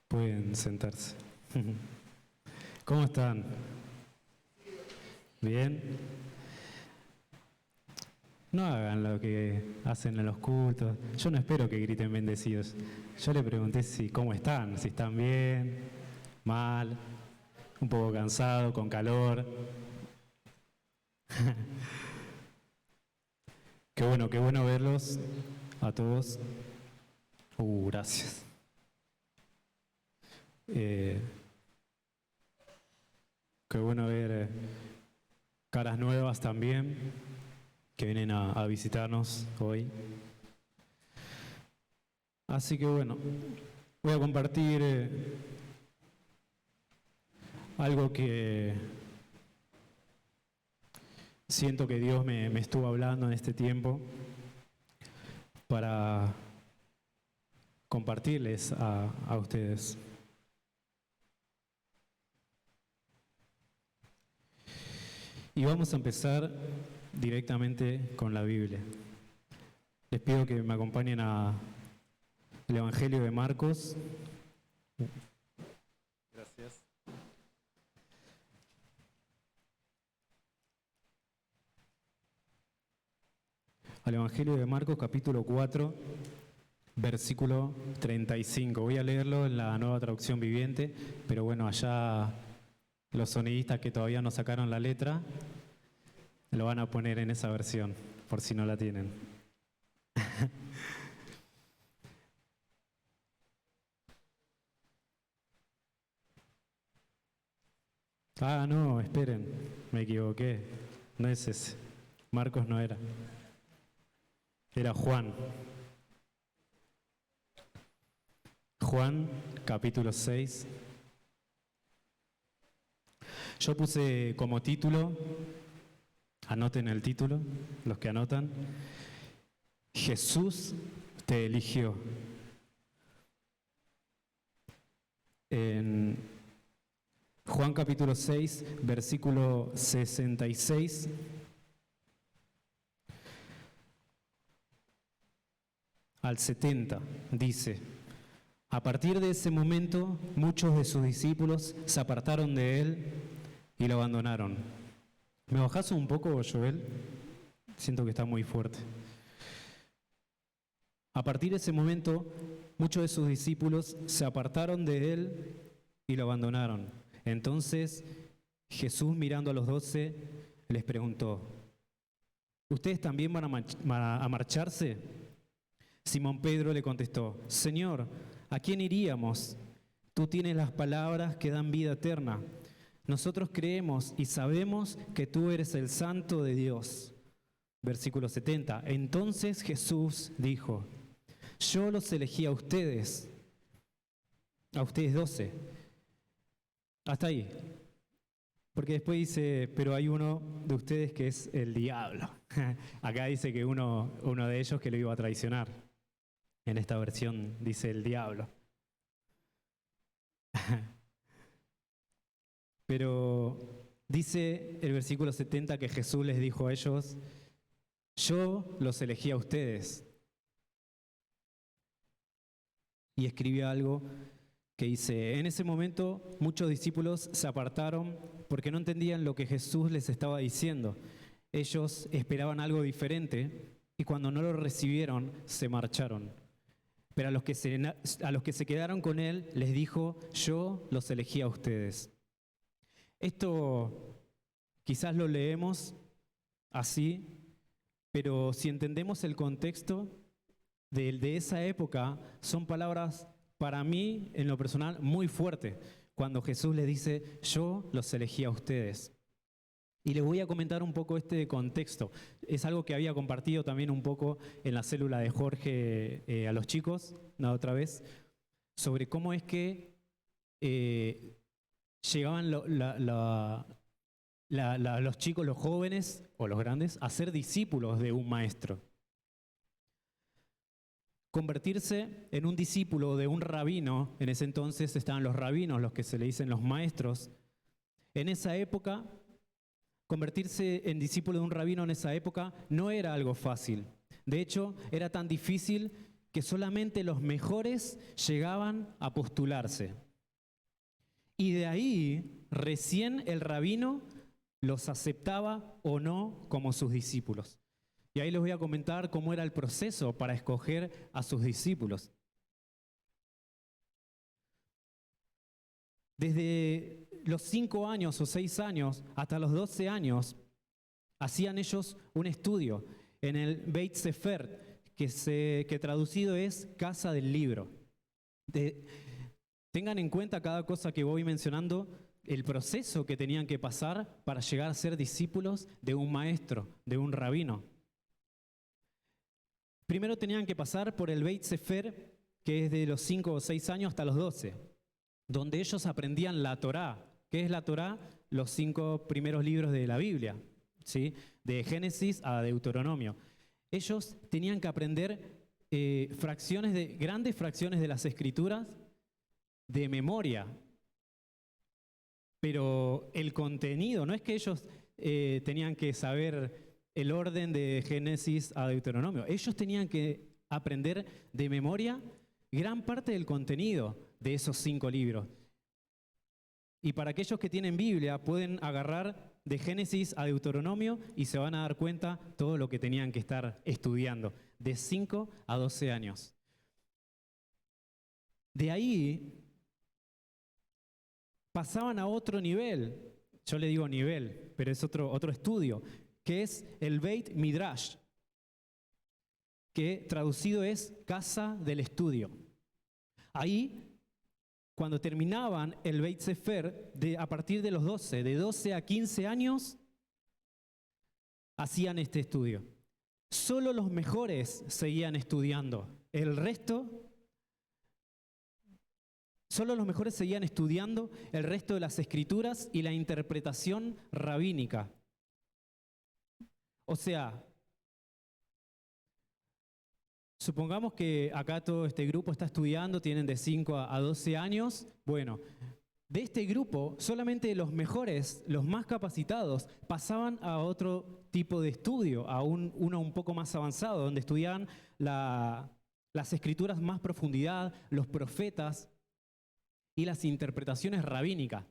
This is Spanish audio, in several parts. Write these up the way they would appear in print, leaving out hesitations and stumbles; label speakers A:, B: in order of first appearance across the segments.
A: Pueden sentarse. ¿Cómo están? ¿Bien? No hagan lo que hacen en los cultos. Yo no espero que griten bendecidos. Yo le pregunté cómo están, si están bien, mal, un poco cansado, con calor. Qué bueno verlos a todos. Gracias. Qué bueno ver caras nuevas también que vienen a visitarnos hoy. Así que bueno, voy a compartir algo que siento que Dios me estuvo hablando en este tiempo para compartirles a ustedes. Y vamos a empezar directamente con la Biblia. Les pido que me acompañen al Evangelio de Marcos. Gracias. Al Evangelio de Marcos, capítulo 4, versículo 35. Voy a leerlo en la Nueva Traducción Viviente, pero bueno, allá los sonidistas que todavía no sacaron la letra lo van a poner en esa versión, por si no la tienen. No, esperen, me equivoqué. No es ese. Marcos no era. Era Juan. Juan, capítulo 6. Yo puse como título, anoten el título, los que anotan, Jesús te eligió. En Juan capítulo 6, versículo 66, al 70, dice: a partir de ese momento, muchos de sus discípulos se apartaron de él y lo abandonaron. ¿Me bajás un poco, Joel? Siento que está muy fuerte. A partir de ese momento, muchos de sus discípulos se apartaron de él y lo abandonaron. Entonces, Jesús, mirando a los 12, les preguntó: ¿ustedes también van a marcharse? Simón Pedro le contestó: Señor, ¿a quién iríamos? Tú tienes las palabras que dan vida eterna. Nosotros creemos y sabemos que tú eres el Santo de Dios. Versículo 70. Entonces Jesús dijo: yo los elegí a ustedes 12. Hasta ahí. Porque después dice: pero hay uno de ustedes que es el diablo. Acá dice que uno de ellos que lo iba a traicionar. En esta versión dice el diablo. Pero dice el versículo 70 que Jesús les dijo a ellos: yo los elegí a ustedes. Y escribió algo que dice: en ese momento muchos discípulos se apartaron porque no entendían lo que Jesús les estaba diciendo. Ellos esperaban algo diferente y cuando no lo recibieron se marcharon. Pero a los que se quedaron con él les dijo: yo los elegí a ustedes. Esto quizás lo leemos así, pero si entendemos el contexto de esa época, son palabras para mí, en lo personal, muy fuertes, cuando Jesús les dice: yo los elegí a ustedes. Y les voy a comentar un poco este contexto. Es algo que había compartido también un poco en la célula de Jorge a los chicos, la otra vez, sobre cómo es que llegaban los chicos, los jóvenes o los grandes, a ser discípulos de un maestro. Convertirse en un discípulo de un rabino, en ese entonces estaban los rabinos, los que se le dicen los maestros. En esa época, convertirse en discípulo de un rabino en esa época no era algo fácil. De hecho, era tan difícil que solamente los mejores llegaban a postularse. Y de ahí recién el rabino los aceptaba o no como sus discípulos. Y ahí les voy a comentar cómo era el proceso para escoger a sus discípulos. Desde los 5 años o 6 años hasta los 12 años, hacían ellos un estudio en el Beit Sefer, que traducido es casa del libro. Tengan en cuenta cada cosa que voy mencionando, el proceso que tenían que pasar para llegar a ser discípulos de un maestro, de un rabino. Primero tenían que pasar por el Beit Sefer, que es de los 5 o 6 años hasta los 12, donde ellos aprendían la Torá. ¿Qué es la Torá? Los 5 primeros libros de la Biblia, ¿sí? De Génesis a Deuteronomio. Ellos tenían que aprender grandes fracciones de las Escrituras de memoria. Pero el contenido, no es que ellos tenían que saber el orden de Génesis a Deuteronomio. Ellos tenían que aprender de memoria gran parte del contenido de esos 5 libros. Y para aquellos que tienen Biblia, pueden agarrar de Génesis a Deuteronomio y se van a dar cuenta todo lo que tenían que estar estudiando, de 5 a 12 años. De ahí pasaban a otro nivel, yo le digo nivel, pero es otro estudio, que es el Beit Midrash, que traducido es casa del estudio. Ahí, cuando terminaban el Beit Sefer, a partir de los 12, de 12 a 15 años, hacían este estudio. Solo los mejores seguían estudiando. Solo los mejores seguían estudiando el resto de las escrituras y la interpretación rabínica. O sea, supongamos que acá todo este grupo está estudiando, tienen de 5 a 12 años. Bueno, de este grupo, solamente los mejores, los más capacitados, pasaban a otro tipo de estudio, a uno un poco más avanzado, donde estudiaban las escrituras más profundidad, los profetas y las interpretaciones rabínicas.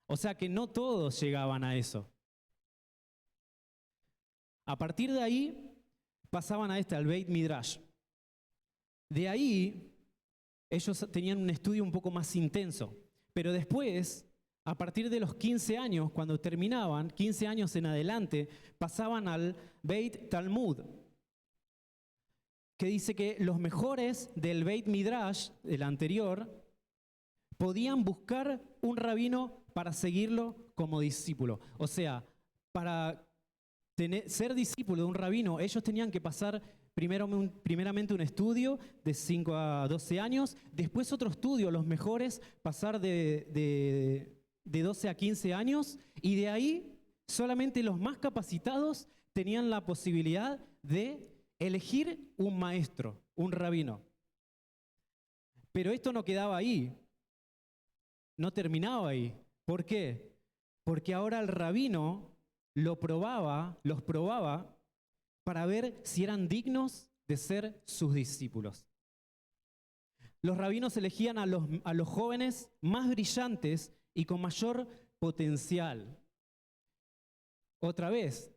A: O sea que no todos llegaban a eso. A partir de ahí, pasaban al Beit Midrash. De ahí, ellos tenían un estudio un poco más intenso. Pero después, a partir de los 15 años, cuando terminaban, 15 años en adelante, pasaban al Beit Talmud, que dice que los mejores del Beit Midrash, el anterior, podían buscar un rabino para seguirlo como discípulo. O sea, para ser discípulo de un rabino, ellos tenían que pasar primeramente un estudio de 5 a 12 años, después otro estudio, los mejores, pasar de 12 a 15 años, y de ahí solamente los más capacitados tenían la posibilidad de elegir un maestro, un rabino. Pero esto no quedaba ahí, no terminaba ahí. ¿Por qué? Porque ahora el rabino los probaba para ver si eran dignos de ser sus discípulos. Los rabinos elegían a los jóvenes más brillantes y con mayor potencial. Otra vez,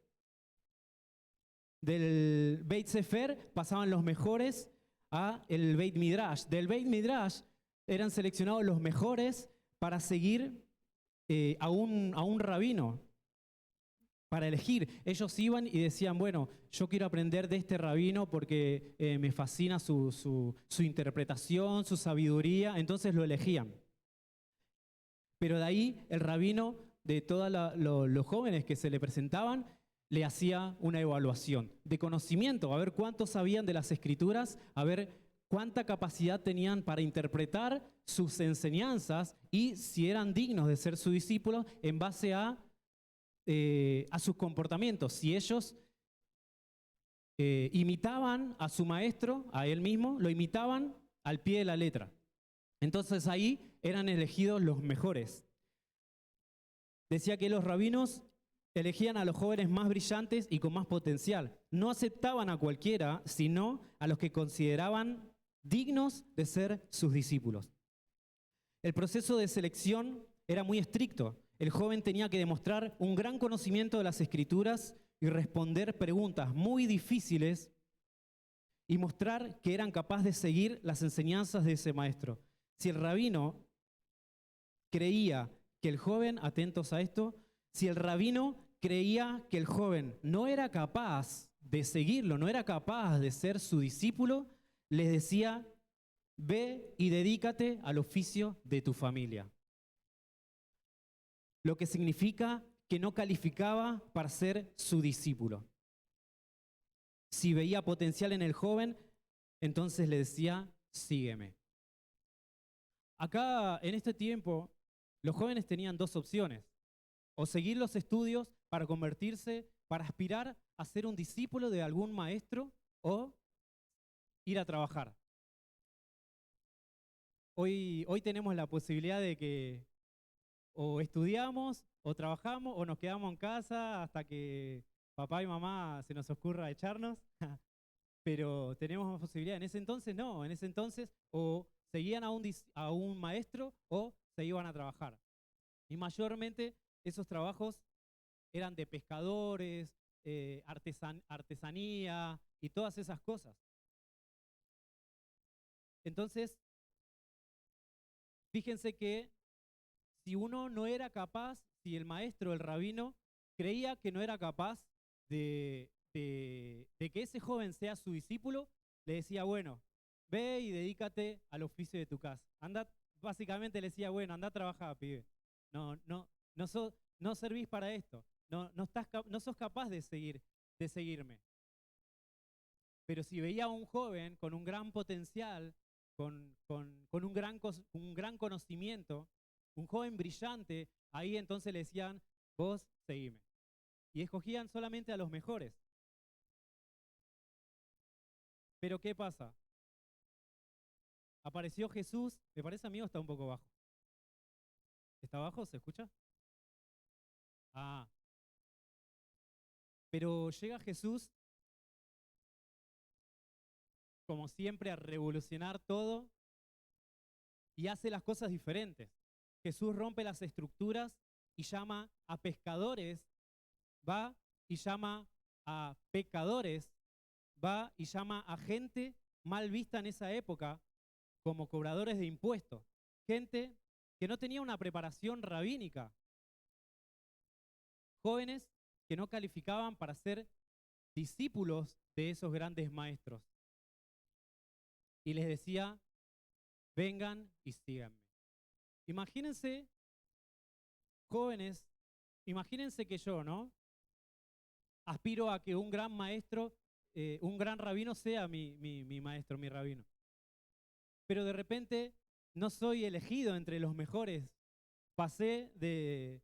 A: del Beit Sefer pasaban los mejores a el Beit Midrash. Del Beit Midrash eran seleccionados los mejores para seguir a un rabino, para elegir. Ellos iban y decían, bueno, yo quiero aprender de este rabino porque me fascina su interpretación, su sabiduría, entonces lo elegían. Pero de ahí el rabino, de todos los jóvenes que se le presentaban, le hacía una evaluación de conocimiento, a ver cuántos sabían de las escrituras, a ver cuánta capacidad tenían para interpretar sus enseñanzas y si eran dignos de ser sus discípulos en base a sus comportamientos. Si ellos imitaban a su maestro, a él mismo, lo imitaban al pie de la letra. Entonces ahí eran elegidos los mejores. Decía que los rabinos Elegían a los jóvenes más brillantes y con más potencial. No aceptaban a cualquiera, sino a los que consideraban dignos de ser sus discípulos. El proceso de selección era muy estricto. El joven tenía que demostrar un gran conocimiento de las Escrituras y responder preguntas muy difíciles y mostrar que eran capaces de seguir las enseñanzas de ese maestro. Si el rabino creía que el joven, atentos a esto, si el rabino creía que el joven no era capaz de seguirlo, no era capaz de ser su discípulo, les decía: ve y dedícate al oficio de tu familia. Lo que significa que no calificaba para ser su discípulo. Si veía potencial en el joven, entonces le decía: sígueme. Acá, en este tiempo, los jóvenes tenían dos opciones: o seguir los estudios para convertirse, para aspirar a ser un discípulo de algún maestro, o ir a trabajar. Hoy tenemos la posibilidad de que o estudiamos, o trabajamos, o nos quedamos en casa hasta que papá y mamá se nos ocurra echarnos. Pero tenemos más posibilidad. En ese entonces no, en ese entonces o seguían a un maestro o se iban a trabajar. Y mayormente esos trabajos eran de pescadores, artesanía y todas esas cosas. Entonces, fíjense que si uno no era capaz, si el maestro, el rabino, creía que no era capaz de que ese joven sea su discípulo, le decía: bueno, ve y dedícate al oficio de tu casa. Anda, básicamente le decía: bueno, anda a trabajar, pibe. No servís para esto. No sos capaz de seguirme. Pero si veía a un joven con un gran potencial, con un gran conocimiento, un joven brillante, ahí entonces le decían: vos seguime. Y escogían solamente a los mejores. Pero ¿qué pasa? Apareció Jesús. Me parece, amigo, está un poco bajo. ¿Está bajo? ¿Se escucha? Ah. Pero llega Jesús, como siempre, a revolucionar todo y hace las cosas diferentes. Jesús rompe las estructuras y llama a pescadores, va y llama a pecadores, va y llama a gente mal vista en esa época como cobradores de impuestos, gente que no tenía una preparación rabínica, jóvenes que no calificaban para ser discípulos de esos grandes maestros. Y les decía: vengan y síganme. Imagínense, jóvenes, imagínense que yo, ¿no? Aspiro a que un gran maestro, un gran rabino sea mi maestro, mi rabino. Pero de repente no soy elegido entre los mejores. Pasé de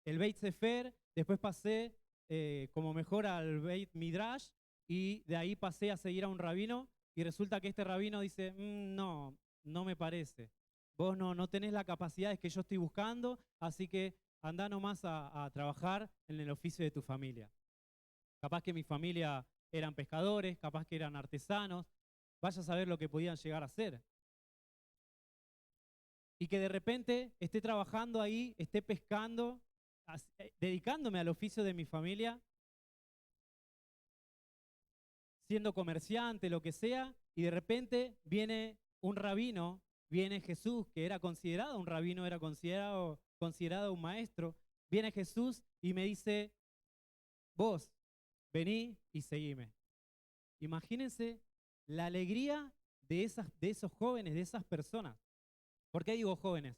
A: el Beit Sefer, después pasé como mejor al Beit Midrash, y de ahí pasé a seguir a un rabino, y resulta que este rabino dice: no, no me parece. Vos no tenés las capacidades que yo estoy buscando, así que andá nomás a trabajar en el oficio de tu familia. Capaz que mi familia eran pescadores, capaz que eran artesanos, vaya a saber lo que podían llegar a ser. Y que de repente esté trabajando ahí, esté pescando, dedicándome al oficio de mi familia, siendo comerciante, lo que sea, y de repente viene un rabino, viene Jesús, que era considerado un rabino, era considerado un maestro, viene Jesús y me dice: vos, vení y seguime. Imagínense la alegría de esos jóvenes, de esas personas. ¿Por qué digo jóvenes?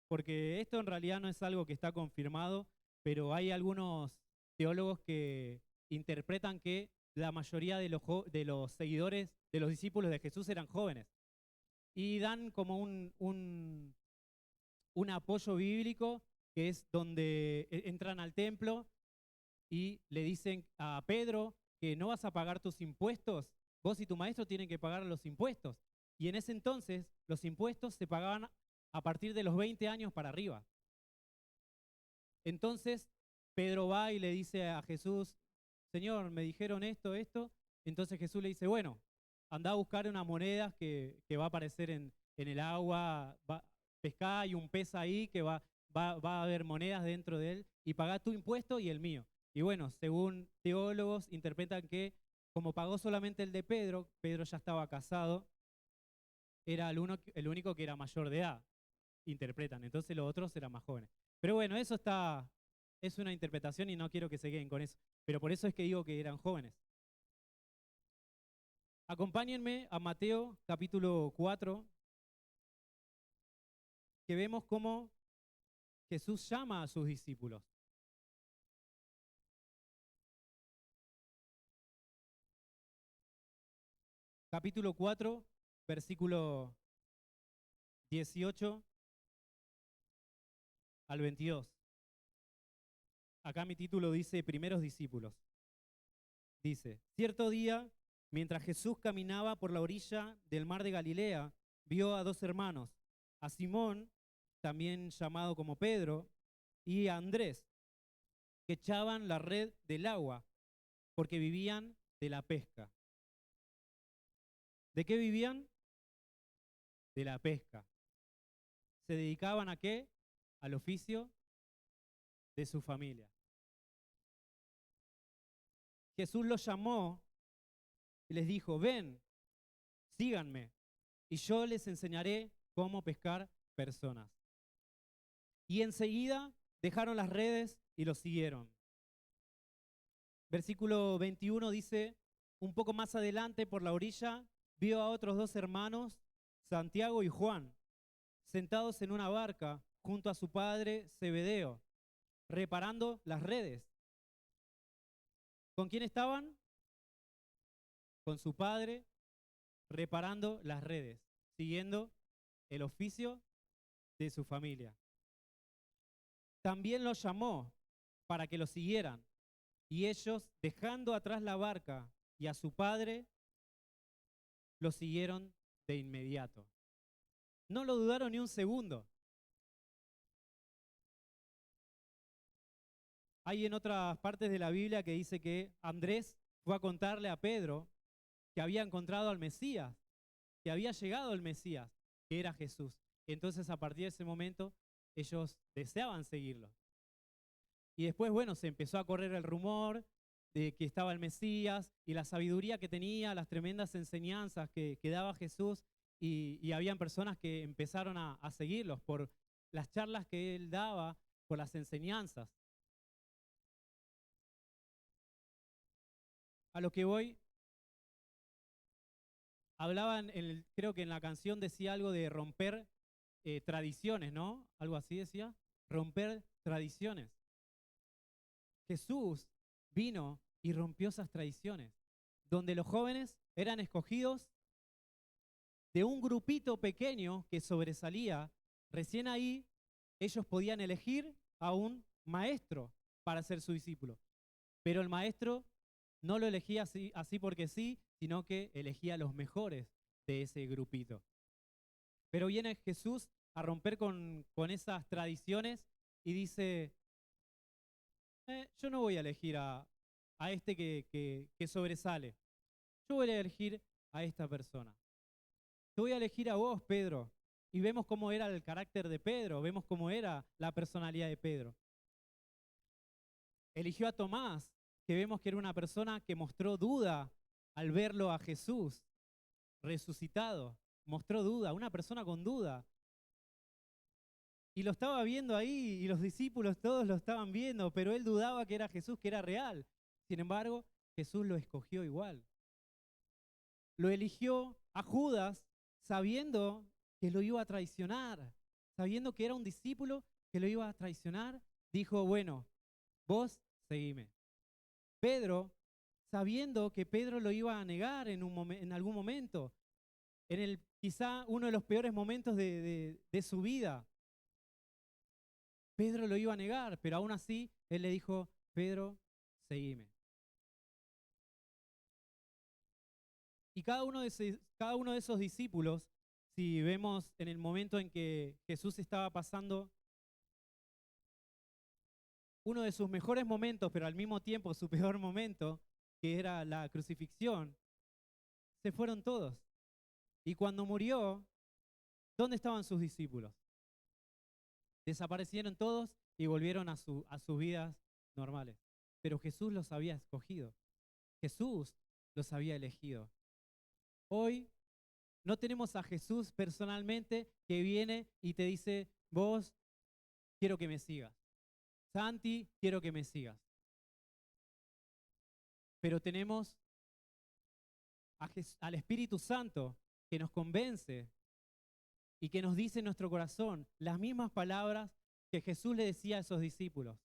A: Porque esto en realidad no es algo que está confirmado, pero hay algunos teólogos que interpretan que la mayoría de los seguidores, de los discípulos de Jesús, eran jóvenes. Y dan como un apoyo bíblico, que es donde entran al templo y le dicen a Pedro que no vas a pagar tus impuestos, vos y tu maestro tienen que pagar los impuestos. Y en ese entonces los impuestos se pagaban a partir de los 20 años para arriba. Entonces Pedro va y le dice a Jesús, Señor, me dijeron esto, esto. Entonces Jesús le dice, bueno, anda a buscar unas monedas que va a aparecer en el agua, pescá y un pez ahí que va a haber monedas dentro de él y pagá tu impuesto y el mío. Y bueno, según teólogos interpretan que como pagó solamente el de Pedro, Pedro ya estaba casado, era el único que era mayor de edad, interpretan. Entonces los otros eran más jóvenes. Pero bueno, es una interpretación y no quiero que se queden con eso. Pero por eso es que digo que eran jóvenes. Acompáñenme a Mateo capítulo 4, que vemos cómo Jesús llama a sus discípulos. Capítulo 4, versículo 18 al 22. Acá mi título dice Primeros discípulos. Dice, cierto día, mientras Jesús caminaba por la orilla del mar de Galilea, vio a dos hermanos, a Simón, también llamado como Pedro, y a Andrés, que echaban la red del agua, porque vivían de la pesca. ¿De qué vivían? De la pesca. ¿Se dedicaban a qué? Al oficio de su familia. Jesús los llamó y les dijo, ven, síganme, y yo les enseñaré cómo pescar personas. Y enseguida dejaron las redes y los siguieron. Versículo 21 dice, un poco más adelante por la orilla, vio a otros dos hermanos, Santiago y Juan, sentados en una barca junto a su padre Zebedeo, reparando las redes. ¿Con quién estaban? Con su padre, reparando las redes, siguiendo el oficio de su familia. También los llamó para que lo siguieran, y ellos, dejando atrás la barca y a su padre, lo siguieron de inmediato. No lo dudaron ni un segundo. Hay en otras partes de la Biblia que dice que Andrés fue a contarle a Pedro que había encontrado al Mesías, que había llegado el Mesías, que era Jesús. Entonces, a partir de ese momento, ellos deseaban seguirlo. Y después, bueno, se empezó a correr el rumor de que estaba el Mesías y la sabiduría que tenía, las tremendas enseñanzas que daba Jesús, y habían personas que empezaron a seguirlos por las charlas que él daba, por las enseñanzas. A lo que voy, hablaban, creo que en la canción decía algo de romper tradiciones, ¿no? Algo así decía, romper tradiciones. Jesús vino y rompió esas tradiciones, donde los jóvenes eran escogidos de un grupito pequeño que sobresalía. Recién ahí ellos podían elegir a un maestro para ser su discípulo, pero el maestro no lo elegía así porque sí, sino que elegía a los mejores de ese grupito. Pero viene Jesús a romper con esas tradiciones y dice, yo no voy a elegir a este que sobresale. Yo voy a elegir a esta persona. Te voy a elegir a vos, Pedro. Y vemos cómo era el carácter de Pedro, vemos cómo era la personalidad de Pedro. Eligió a Tomás, que vemos que era una persona que mostró duda al verlo a Jesús resucitado. Mostró duda, una persona con duda. Y lo estaba viendo ahí, y los discípulos todos lo estaban viendo, pero él dudaba que era Jesús, que era real. Sin embargo, Jesús lo escogió igual. Lo eligió a Judas sabiendo que lo iba a traicionar, sabiendo que era un discípulo que lo iba a traicionar. Dijo, bueno, vos seguime. Pedro, sabiendo que Pedro lo iba a negar en algún momento, quizá uno de los peores momentos de su vida, Pedro lo iba a negar, pero aún así él le dijo, Pedro, seguime. Y cada uno de esos discípulos, si vemos en el momento en que Jesús estaba pasando uno de sus mejores momentos, pero al mismo tiempo su peor momento, que era la crucifixión, se fueron todos. Y cuando murió, ¿dónde estaban sus discípulos? Desaparecieron todos y volvieron a sus vidas normales. Pero Jesús los había escogido. Jesús los había elegido. Hoy no tenemos a Jesús personalmente que viene y te dice, vos quiero que me sigas. Santi, quiero que me sigas. Pero tenemos al Espíritu Santo que nos convence y que nos dice en nuestro corazón las mismas palabras que Jesús le decía a esos discípulos.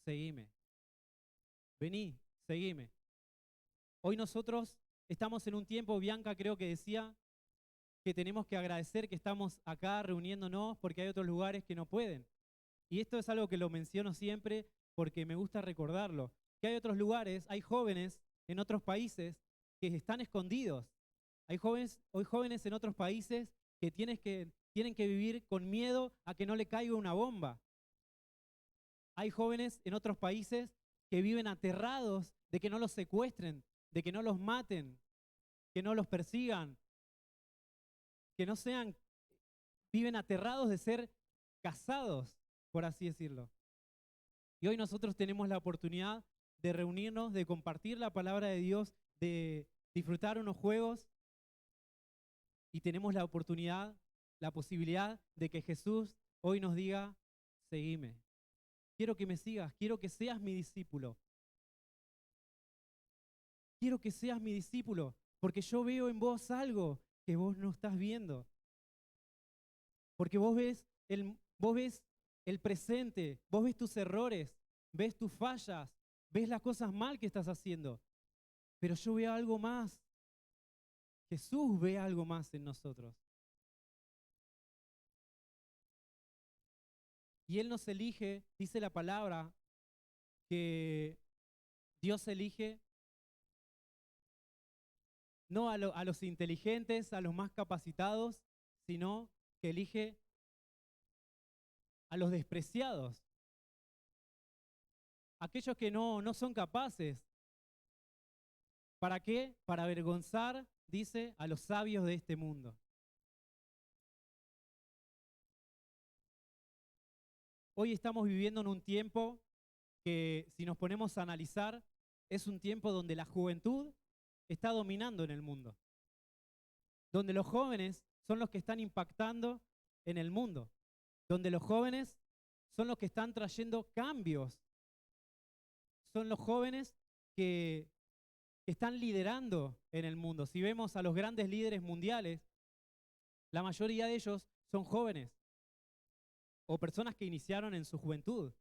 A: Seguime. Vení, seguime. Hoy nosotros estamos en un tiempo, Bianca creo que decía, que tenemos que agradecer que estamos acá reuniéndonos porque hay otros lugares que no pueden. Y esto es algo que lo menciono siempre porque me gusta recordarlo. Que hay otros lugares, hay jóvenes en otros países que están escondidos. Hay hoy jóvenes en otros países que tienen que vivir con miedo a que no le caiga una bomba. Hay jóvenes en otros países que viven aterrados de que no los secuestren, de que no los maten, que no los persigan, que no sean, viven aterrados de ser cazados, por así decirlo. Y hoy nosotros tenemos la oportunidad de reunirnos, de compartir la palabra de Dios, de disfrutar unos juegos y tenemos la oportunidad, la posibilidad de que Jesús hoy nos diga, seguime. Quiero que me sigas, quiero que seas mi discípulo. Quiero que seas mi discípulo, porque yo veo en vos algo que vos no estás viendo. Porque vos ves el presente, vos ves tus errores, ves tus fallas, ves las cosas mal que estás haciendo. Pero yo veo algo más. Jesús ve algo más en nosotros. Y Él nos elige, dice la palabra, que Dios elige no a los inteligentes, a los más capacitados, sino que elige a los despreciados. Aquellos que no son capaces. ¿Para qué? Para avergonzar, dice, a los sabios de este mundo. Hoy estamos viviendo en un tiempo que, si nos ponemos a analizar, es un tiempo donde la juventud está dominando en el mundo. Donde los jóvenes son los que están impactando en el mundo. Donde los jóvenes son los que están trayendo cambios. Son los jóvenes que están liderando en el mundo. Si vemos a los grandes líderes mundiales, la mayoría de ellos son jóvenes o personas que iniciaron en su juventud.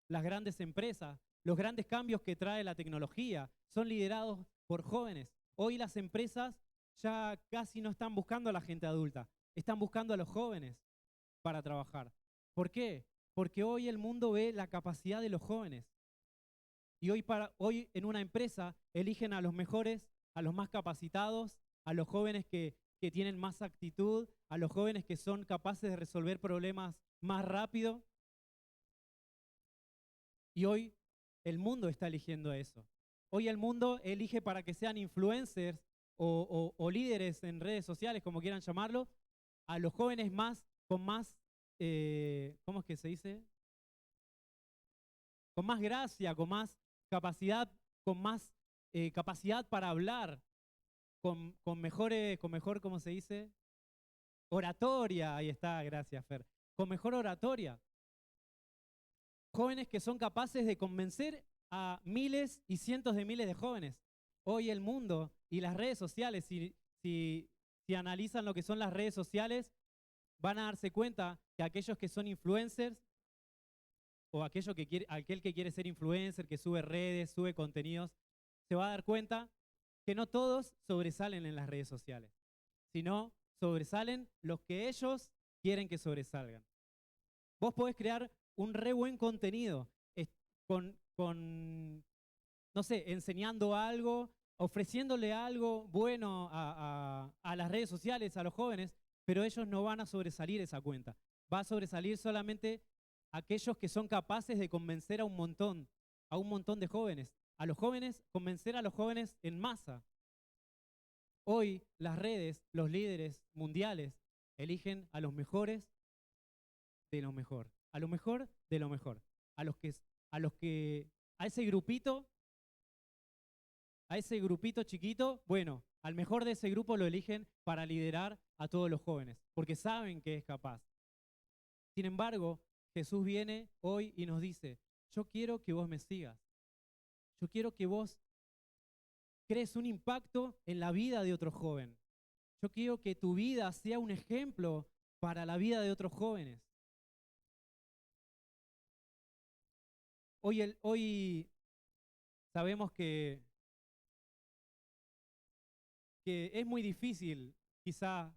A: Las grandes empresas, los grandes cambios que trae la tecnología, son liderados por jóvenes. Hoy las empresas ya casi no están buscando a la gente adulta, están buscando a los jóvenes para trabajar. ¿Por qué? Porque hoy el mundo ve la capacidad de los jóvenes. Y hoy en una empresa eligen a los mejores, a los más capacitados, a los jóvenes que tienen más actitud, a los jóvenes que son capaces de resolver problemas más rápido. Y hoy el mundo está eligiendo eso. Hoy el mundo elige para que sean influencers o líderes en redes sociales, como quieran llamarlo, a los jóvenes con más, ¿cómo es que se dice? Con más gracia, con más capacidad, con más capacidad para hablar, con mejor, ¿cómo se dice? Oratoria, ahí está, gracias Fer. Con mejor oratoria. Jóvenes que son capaces de convencer a miles y cientos de miles de jóvenes. Hoy el mundo y las redes sociales, si analizan lo que son las redes sociales, van a darse cuenta que aquellos que son influencers o aquel que quiere ser influencer, que sube redes, sube contenidos, se va a dar cuenta que no todos sobresalen en las redes sociales, sino sobresalen los que ellos quieren que sobresalgan. Vos podés crear un re buen contenido no sé, enseñando algo, ofreciéndole algo bueno a las redes sociales, a los jóvenes, pero ellos no van a sobresalir esa cuenta. Va a sobresalir solamente aquellos que son capaces de convencer a un montón de jóvenes. A los jóvenes, convencer a los jóvenes en masa. Hoy las redes, los líderes mundiales, eligen a los mejores de lo mejor. A lo mejor de lo mejor. A los que, a ese grupito chiquito, bueno, al mejor de ese grupo lo eligen para liderar a todos los jóvenes, porque saben que es capaz. Sin embargo, Jesús viene hoy y nos dice, yo quiero que vos me sigas. Yo quiero que vos crees un impacto en la vida de otro joven. Yo quiero que tu vida sea un ejemplo para la vida de otros jóvenes. Hoy sabemos que es muy difícil, quizá,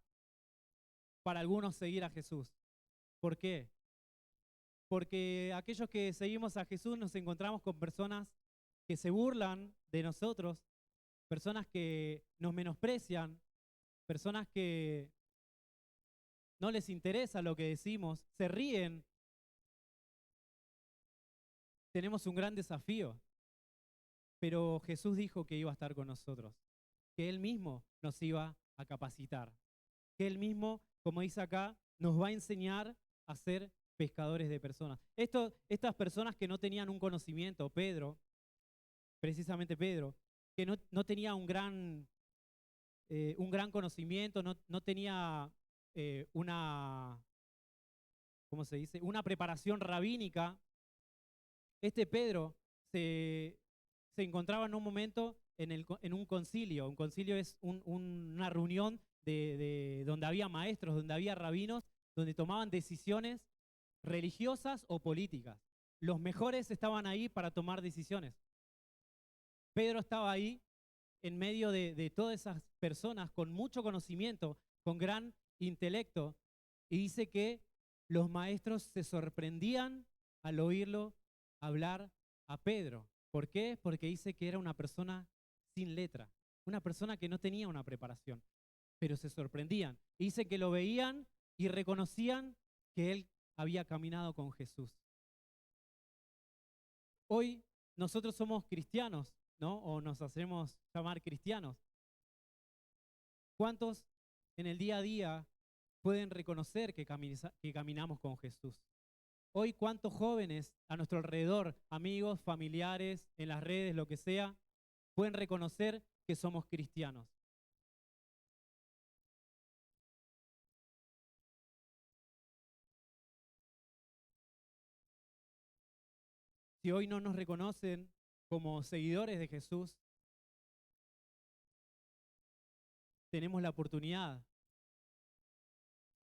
A: para algunos seguir a Jesús. ¿Por qué? Porque aquellos que seguimos a Jesús nos encontramos con personas que se burlan de nosotros, personas que nos menosprecian, personas que no les interesa lo que decimos, se ríen. Tenemos un gran desafío, pero Jesús dijo que iba a estar con nosotros, que Él mismo nos iba a capacitar, que Él mismo, como dice acá, nos va a enseñar a ser pescadores de personas. Estas personas que no tenían un conocimiento, precisamente Pedro, que no tenía un gran conocimiento, no tenía ¿cómo se dice? Una preparación rabínica. Este Pedro se encontraba en un momento en un concilio. Un concilio es una reunión donde había maestros, donde había rabinos, donde tomaban decisiones religiosas o políticas. Los mejores estaban ahí para tomar decisiones. Pedro estaba ahí en medio de todas esas personas con mucho conocimiento, con gran intelecto, y dice que los maestros se sorprendían al oírlo hablar a Pedro. ¿Por qué? Porque dice que era una persona sin letra, una persona que no tenía una preparación, pero se sorprendían. Y dice que lo veían y reconocían que él había caminado con Jesús. Hoy nosotros somos cristianos, ¿no? O nos hacemos llamar cristianos. ¿Cuántos en el día a día pueden reconocer que caminamos con Jesús? Hoy, ¿cuántos jóvenes a nuestro alrededor, amigos, familiares, en las redes, lo que sea, pueden reconocer que somos cristianos? Si hoy no nos reconocen como seguidores de Jesús, tenemos la oportunidad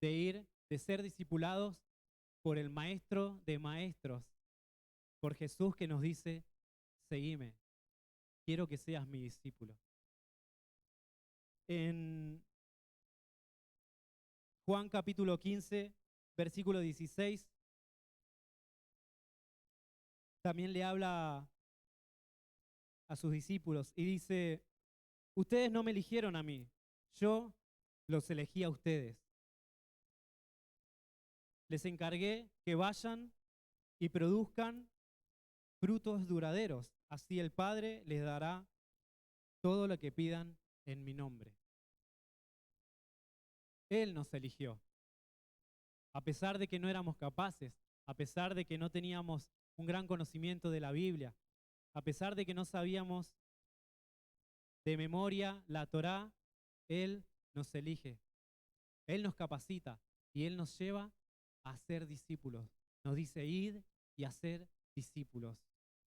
A: de ser discipulados por el Maestro de Maestros, por Jesús que nos dice, seguime, quiero que seas mi discípulo. En Juan capítulo 15, versículo 16, también le habla a sus discípulos y dice, ustedes no me eligieron a mí, yo los elegí a ustedes. Les encargué que vayan y produzcan frutos duraderos. Así el Padre les dará todo lo que pidan en mi nombre. Él nos eligió. A pesar de que no éramos capaces, a pesar de que no teníamos un gran conocimiento de la Biblia, a pesar de que no sabíamos de memoria la Torá, Él nos elige. Él nos capacita y Él nos lleva a ser discípulos. Nos dice id y hacer discípulos,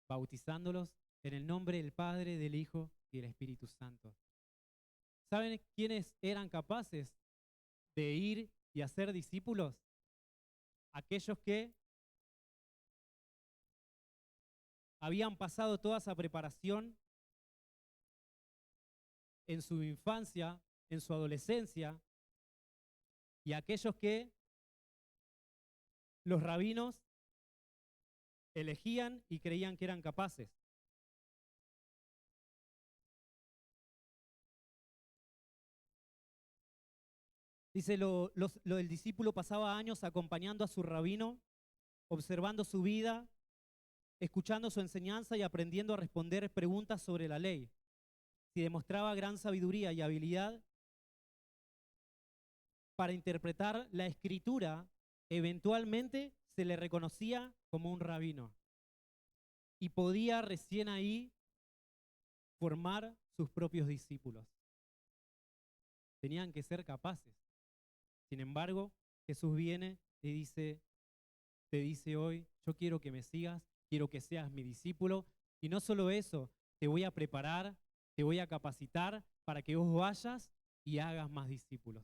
A: bautizándolos en el nombre del Padre, del Hijo y del Espíritu Santo. ¿Saben quiénes eran capaces de ir y hacer discípulos? Aquellos que habían pasado toda esa preparación en su infancia, en su adolescencia, y aquellos que los rabinos elegían y creían que eran capaces. Dice, el discípulo pasaba años acompañando a su rabino
B: observando su vida, escuchando su enseñanza y aprendiendo a responder preguntas sobre la ley. Si demostraba gran sabiduría y habilidad para interpretar la escritura, eventualmente se le reconocía como un rabino y podía recién ahí formar sus propios discípulos. Tenían que ser capaces. Sin embargo, Jesús viene y te dice hoy, yo quiero que me sigas, quiero que seas mi discípulo, y no solo eso, te voy a preparar, te voy a capacitar para que vos vayas y hagas más discípulos.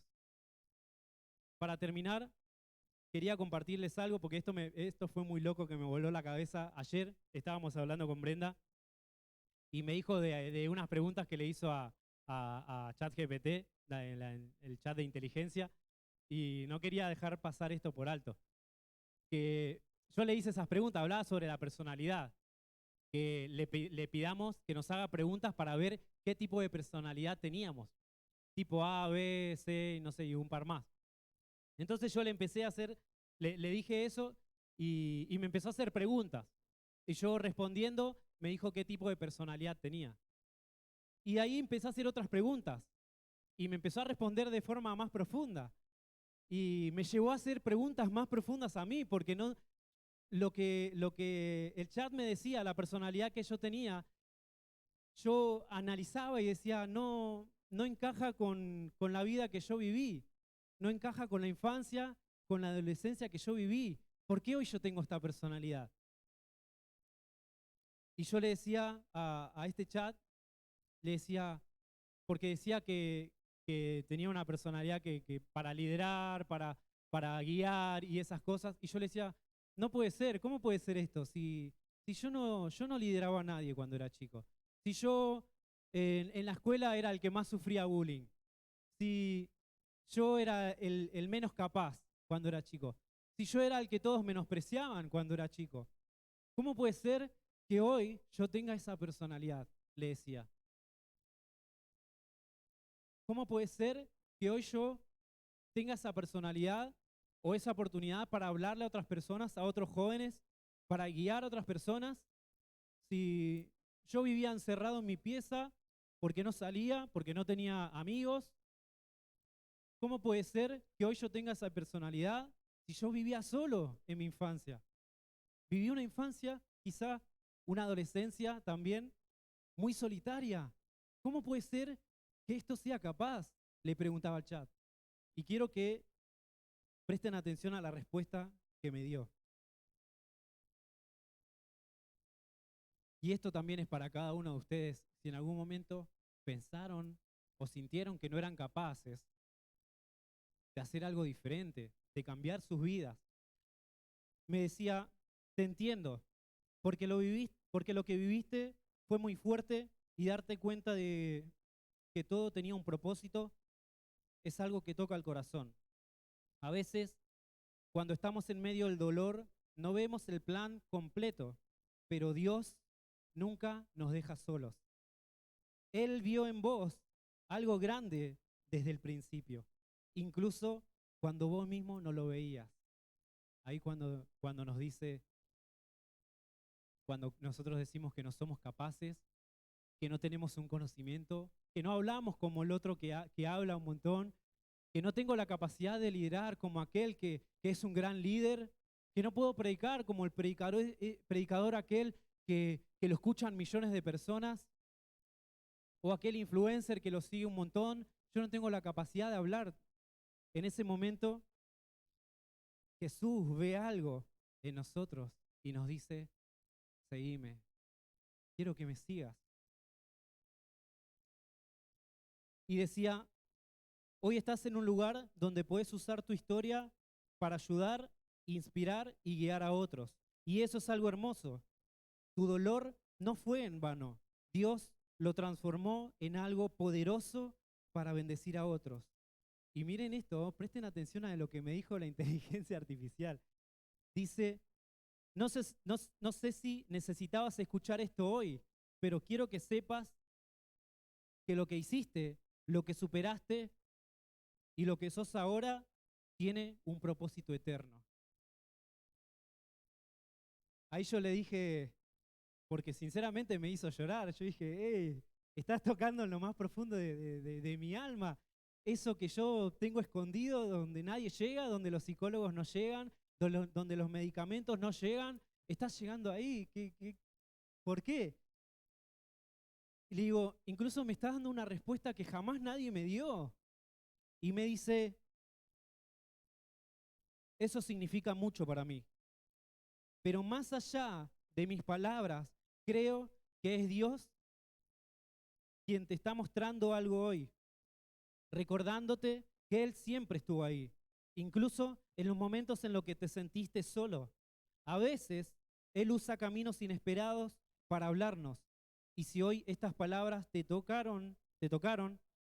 B: Para terminar, quería compartirles algo, porque esto fue muy loco que me voló la cabeza. Ayer estábamos hablando con Brenda y me dijo de unas preguntas que le hizo a ChatGPT, el chat de inteligencia, y no quería dejar pasar esto por alto. Que yo le hice esas preguntas, hablaba sobre la personalidad, que le pidamos que nos haga preguntas para ver qué tipo de personalidad teníamos, tipo A, B, C, no sé, y un par más. Entonces yo le empecé a hacer, le dije eso y me empezó a hacer preguntas. Y yo respondiendo me dijo qué tipo de personalidad tenía. Y ahí empecé a hacer otras preguntas y me empezó a responder de forma más profunda. Y me llevó a hacer preguntas más profundas a mí, porque no, lo que el chat me decía, la personalidad que yo tenía, yo analizaba y decía, no encaja con la vida que yo viví, no encaja con la infancia, con la adolescencia que yo viví. ¿Por qué hoy yo tengo esta personalidad? Y yo le decía a este chat, le decía, porque decía que tenía una personalidad que para liderar, para guiar y esas cosas, y yo le decía, no puede ser, ¿cómo puede ser esto? Si yo no lideraba a nadie cuando era chico, si yo en la escuela era el que más sufría bullying, si yo era el menos capaz cuando era chico, si yo era el que todos menospreciaban cuando era chico, ¿cómo puede ser que hoy yo tenga esa personalidad? Le decía. ¿Cómo puede ser que hoy yo tenga esa personalidad o esa oportunidad para hablarle a otras personas, a otros jóvenes, para guiar a otras personas? Si yo vivía encerrado en mi pieza porque no salía, porque no tenía amigos, ¿cómo puede ser que hoy yo tenga esa personalidad si yo vivía solo en mi infancia? Viví una infancia, quizá una adolescencia también, muy solitaria. ¿Cómo puede ser que esto sea capaz? Le preguntaba al chat. Y quiero que presten atención a la respuesta que me dio. Y esto también es para cada uno de ustedes. Si en algún momento pensaron o sintieron que no eran capaces de hacer algo diferente, de cambiar sus vidas, me decía, te entiendo, porque lo que viviste fue muy fuerte y darte cuenta de que todo tenía un propósito es algo que toca el corazón. A veces, cuando estamos en medio del dolor, no vemos el plan completo, pero Dios nunca nos deja solos. Él vio en vos algo grande desde el principio, incluso cuando vos mismo no lo veías. Ahí cuando nos dice, cuando nosotros decimos que no somos capaces, que no tenemos un conocimiento, que no hablamos como el otro que habla un montón, que no tengo la capacidad de liderar como aquel que es un gran líder, que no puedo predicar como el predicador aquel que lo escuchan millones de personas, o aquel influencer que lo sigue un montón. Yo no tengo la capacidad de hablar. En ese momento, Jesús ve algo en nosotros y nos dice, seguime, quiero que me sigas. Y decía, hoy estás en un lugar donde puedes usar tu historia para ayudar, inspirar y guiar a otros. Y eso es algo hermoso. Tu dolor no fue en vano. Dios lo transformó en algo poderoso para bendecir a otros. Y miren esto, presten atención a lo que me dijo la inteligencia artificial. Dice, no sé si necesitabas escuchar esto hoy, pero quiero que sepas que lo que hiciste, lo que superaste y lo que sos ahora tiene un propósito eterno. ahí yo le dije, porque sinceramente me hizo llorar, yo dije, estás tocando en lo más profundo de mi alma. Eso que yo tengo escondido, donde nadie llega, donde los psicólogos no llegan, donde los medicamentos no llegan, estás llegando ahí. ¿Por qué? Y le digo, incluso me estás dando una respuesta que jamás nadie me dio. Y me dice, eso significa mucho para mí. Pero más allá de mis palabras, creo que es Dios quien te está mostrando algo hoy, recordándote que Él siempre estuvo ahí, incluso en los momentos en los que te sentiste solo. A veces Él usa caminos inesperados para hablarnos. Y si hoy estas palabras te tocaron,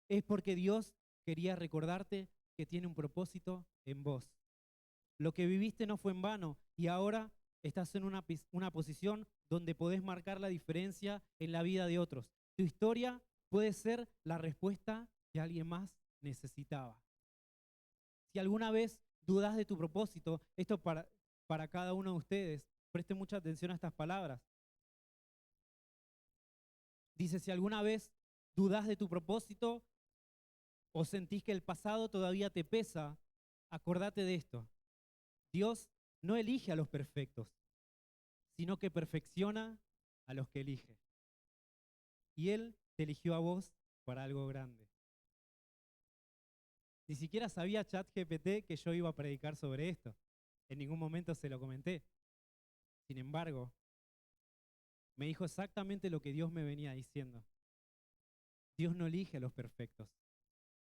B: es porque Dios quería recordarte que tiene un propósito en vos. Lo que viviste no fue en vano y ahora estás en una posición donde podés marcar la diferencia en la vida de otros. Tu historia puede ser la respuesta que alguien más necesitaba. Si alguna vez dudas de tu propósito, esto para cada uno de ustedes, presten mucha atención a estas palabras. Dice, si alguna vez dudas de tu propósito o sentís que el pasado todavía te pesa, acordate de esto. Dios no elige a los perfectos, sino que perfecciona a los que elige. Y Él te eligió a vos para algo grande. Ni siquiera sabía ChatGPT que yo iba a predicar sobre esto. En ningún momento se lo comenté. Sin embargo, me dijo exactamente lo que Dios me venía diciendo. Dios no elige a los perfectos,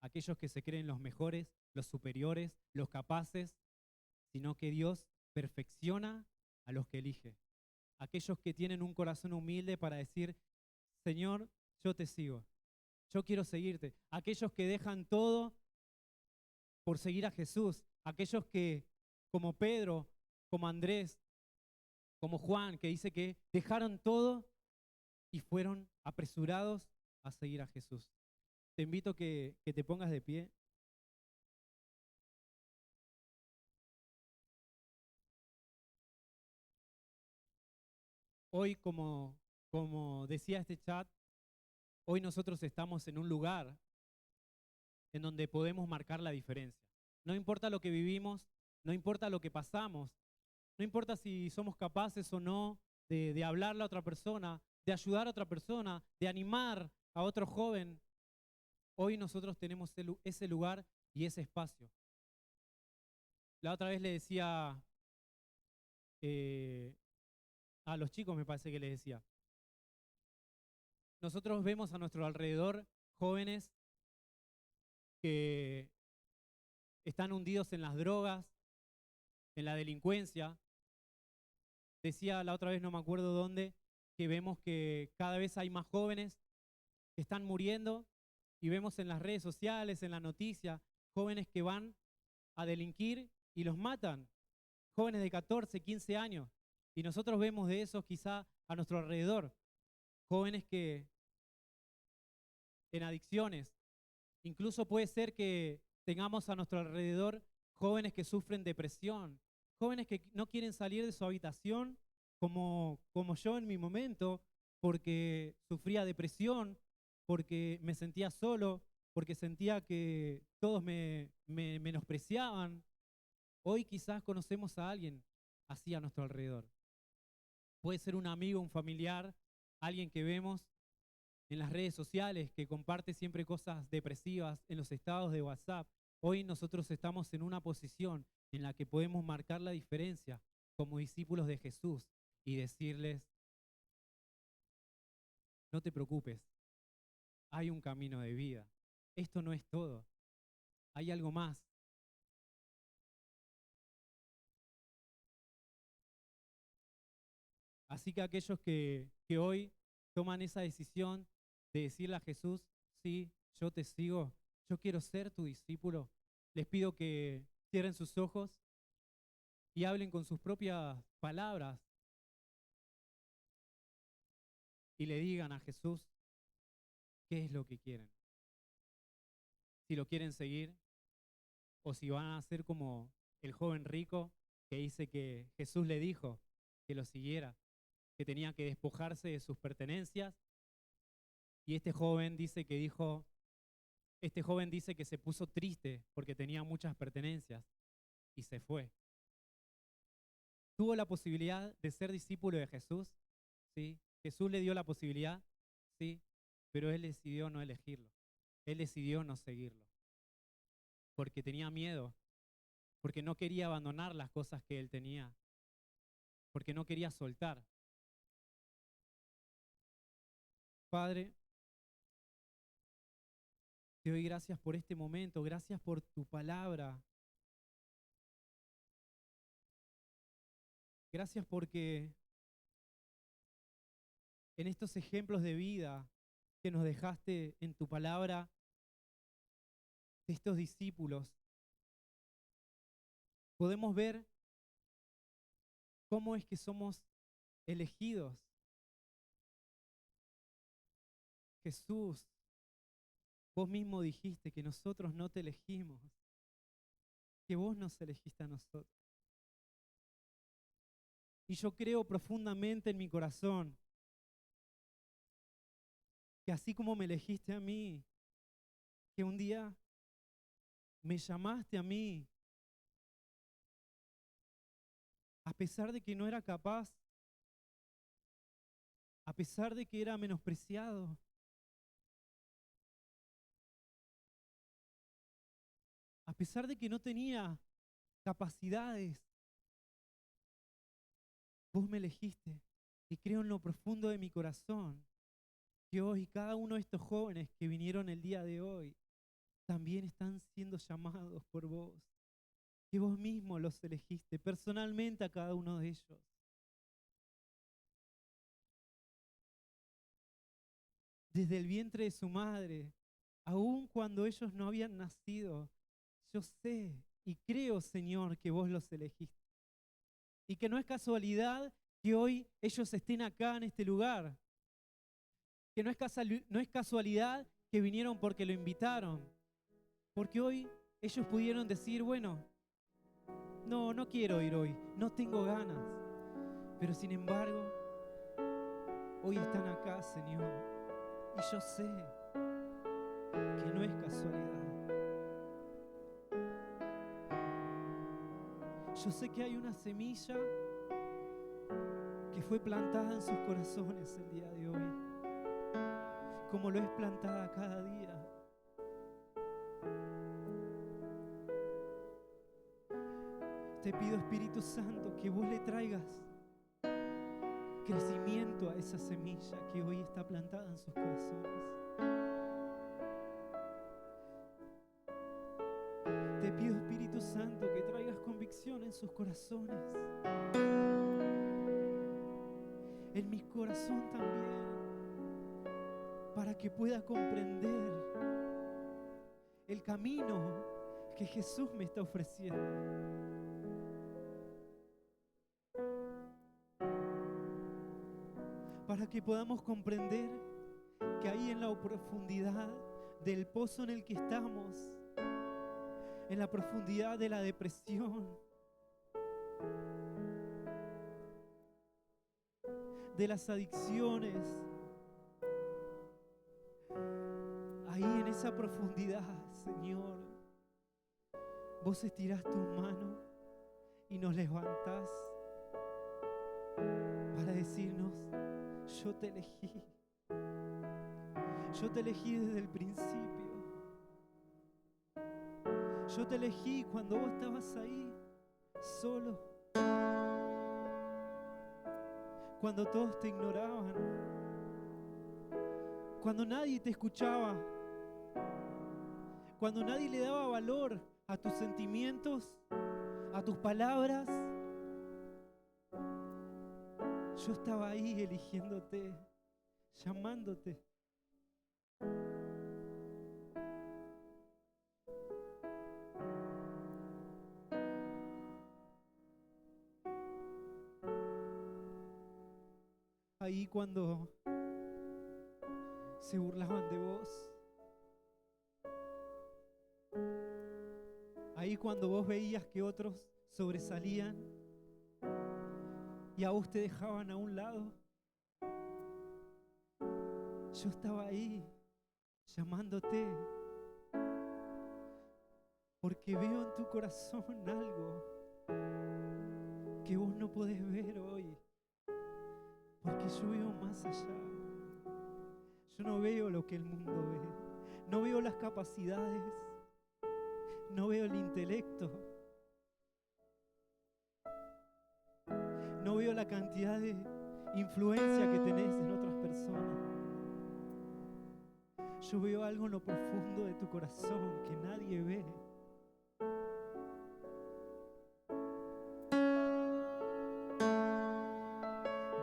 B: aquellos que se creen los mejores, los superiores, los capaces, sino que Dios perfecciona a los que elige. Aquellos que tienen un corazón humilde para decir, Señor, yo te sigo, yo quiero seguirte. Aquellos que dejan todo por seguir a Jesús. Aquellos que, como Pedro, como Andrés, como Juan, que dice que dejaron todo y fueron apresurados a seguir a Jesús. Te invito que te pongas de pie. Hoy, como decía este chat, hoy nosotros estamos en un lugar en donde podemos marcar la diferencia. No importa lo que vivimos, no importa lo que pasamos, no importa si somos capaces o no de hablarle a otra persona, de ayudar a otra persona, de animar a otro joven. Hoy nosotros tenemos ese lugar y ese espacio. La otra vez le decía a los chicos, me parece que les decía, nosotros vemos a nuestro alrededor jóvenes que están hundidos en las drogas, en la delincuencia. Decía la otra vez, no me acuerdo dónde, que vemos que cada vez hay más jóvenes que están muriendo y vemos en las redes sociales, en la noticia, jóvenes que van a delinquir y los matan. Jóvenes de 14, 15 años. Y nosotros vemos de esos quizá a nuestro alrededor. Jóvenes que en adicciones. Incluso puede ser que tengamos a nuestro alrededor jóvenes que sufren depresión, jóvenes que no quieren salir de su habitación como yo en mi momento, porque sufría depresión, porque me sentía solo, porque sentía que todos me menospreciaban. Hoy quizás conocemos a alguien así a nuestro alrededor. Puede ser un amigo, un familiar, alguien que vemos en las redes sociales, que comparte siempre cosas depresivas en los estados de WhatsApp. Hoy nosotros estamos en una posición en la que podemos marcar la diferencia como discípulos de Jesús y decirles, no te preocupes, hay un camino de vida. Esto no es todo, hay algo más. Así que aquellos que hoy toman esa decisión de decirle a Jesús, sí, yo te sigo, yo quiero ser tu discípulo, les pido que cierren sus ojos y hablen con sus propias palabras y le digan a Jesús qué es lo que quieren. Si lo quieren seguir o si van a ser como el joven rico que dice que Jesús le dijo que lo siguiera, que tenía que despojarse de sus pertenencias. Y este joven dice que se puso triste porque tenía muchas pertenencias y se fue. Tuvo la posibilidad de ser discípulo de Jesús, ¿sí? Jesús le dio la posibilidad, ¿sí? Pero él decidió no elegirlo. Él decidió no seguirlo. Porque tenía miedo, porque no quería abandonar las cosas que él tenía, porque no quería soltar. Padre, te doy gracias por este momento, gracias por tu palabra. Gracias porque en estos ejemplos de vida que nos dejaste en tu palabra, de estos discípulos, podemos ver cómo es que somos elegidos. Jesús, vos mismo dijiste que nosotros no te elegimos, que vos nos elegiste a nosotros. Y yo creo profundamente en mi corazón que así como me elegiste a mí, que un día me llamaste a mí, a pesar de que no era capaz, a pesar de que era menospreciado, a pesar de que no tenía capacidades, vos me elegiste. Y creo en lo profundo de mi corazón que hoy cada uno de estos jóvenes que vinieron el día de hoy también están siendo llamados por vos, que vos mismo los elegiste personalmente a cada uno de ellos. Desde el vientre de su madre, aun cuando ellos no habían nacido, yo sé y creo, Señor, que vos los elegiste. Y que no es casualidad que hoy ellos estén acá en este lugar. Que no es casualidad que vinieron porque lo invitaron. Porque hoy ellos pudieron decir, bueno, no quiero ir hoy, no tengo ganas. Pero sin embargo, hoy están acá, Señor. Y yo sé que no es casualidad. Yo sé que hay una semilla que fue plantada en sus corazones el día de hoy, como lo es plantada cada día. Te pido, Espíritu Santo, que vos le traigas crecimiento a esa semilla que hoy está plantada en sus corazones. Te pido, Espíritu Santo, que traigas convicción en sus corazones. En mi corazón también, para que pueda comprender el camino que Jesús me está ofreciendo. Para que podamos comprender que ahí en la profundidad del pozo en el que estamos, en la profundidad de la depresión, de las adicciones, ahí en esa profundidad, Señor, vos estirás tu mano y nos levantás para decirnos: yo te elegí. Yo te elegí desde el principio. Yo te elegí cuando vos estabas ahí, solo. Cuando todos te ignoraban. Cuando nadie te escuchaba. Cuando nadie le daba valor a tus sentimientos, a tus palabras. Yo estaba ahí eligiéndote, llamándote. Ahí cuando se burlaban de vos. Ahí cuando vos veías que otros sobresalían y a vos te dejaban a un lado. Yo estaba ahí llamándote porque veo en tu corazón algo que vos no podés ver hoy, porque yo veo más allá. Yo no veo lo que el mundo ve, no veo las capacidades, no veo el intelecto, no veo la cantidad de influencia que tenés en otras personas. Yo veo algo en lo profundo de tu corazón que nadie ve.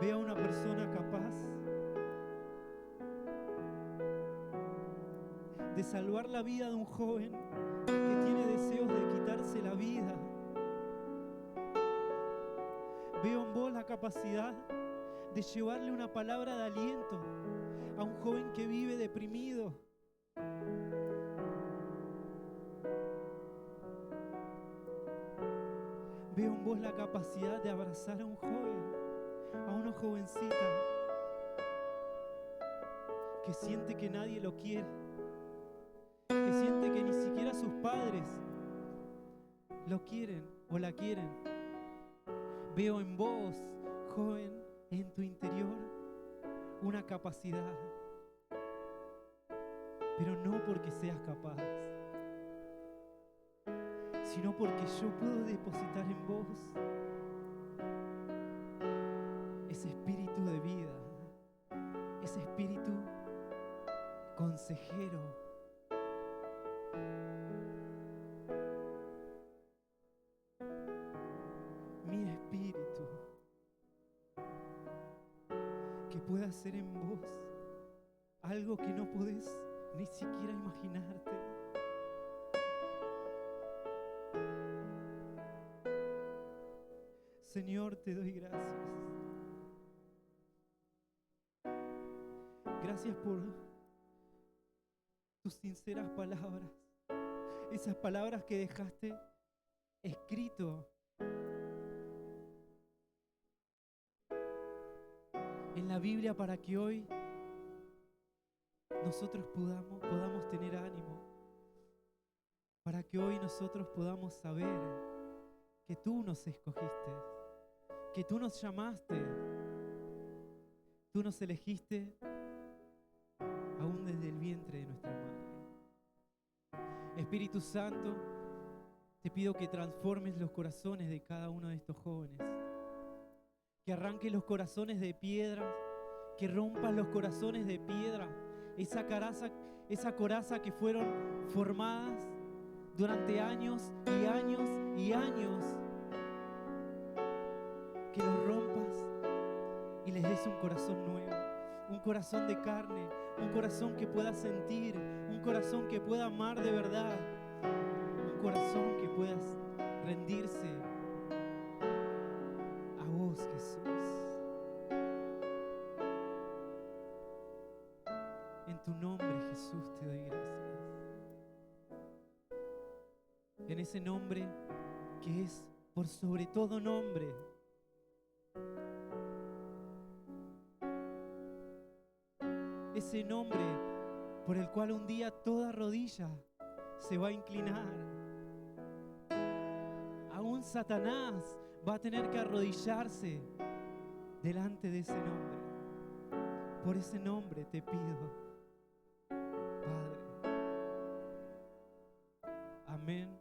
B: Veo a una persona capaz de salvar la vida de un joven que tiene deseos de quitarse la vida. Veo en vos la capacidad de llevarle una palabra de aliento a un joven que vive deprimido. Veo en vos la capacidad de abrazar a un joven, a una jovencita que siente que nadie lo quiere, que siente que ni siquiera sus padres lo quieren o la quieren. Veo en vos, joven, en tu interior, una capacidad, pero no porque seas capaz, sino porque yo puedo depositar en vos ese espíritu de vida, ese espíritu consejero. Mi espíritu que pueda hacer en vos algo que no podés ni siquiera imaginarte. Señor, te doy gracias. Gracias por tus sinceras palabras. Esas palabras que dejaste escrito en la Biblia para que hoy nosotros podamos tener ánimo. Para que hoy nosotros podamos saber que tú nos escogiste, que tú nos llamaste, tú nos elegiste aún desde el vientre de nuestra madre. Espíritu Santo, te pido que transformes los corazones de cada uno de estos jóvenes, que arranques los corazones de piedra, que rompas los corazones de piedra, esa coraza que fueron formadas durante años y años y años, que los rompas y les des un corazón nuevo, un corazón de carne, un corazón que pueda sentir, un corazón que pueda amar de verdad, un corazón que pueda rendirse a vos, Jesús. En tu nombre, Jesús, te doy gracias. En ese nombre que es por sobre todo nombre. Ese nombre por el cual un día toda rodilla se va a inclinar. Aún Satanás va a tener que arrodillarse delante de ese nombre. Por ese nombre te pido, Padre. Amén.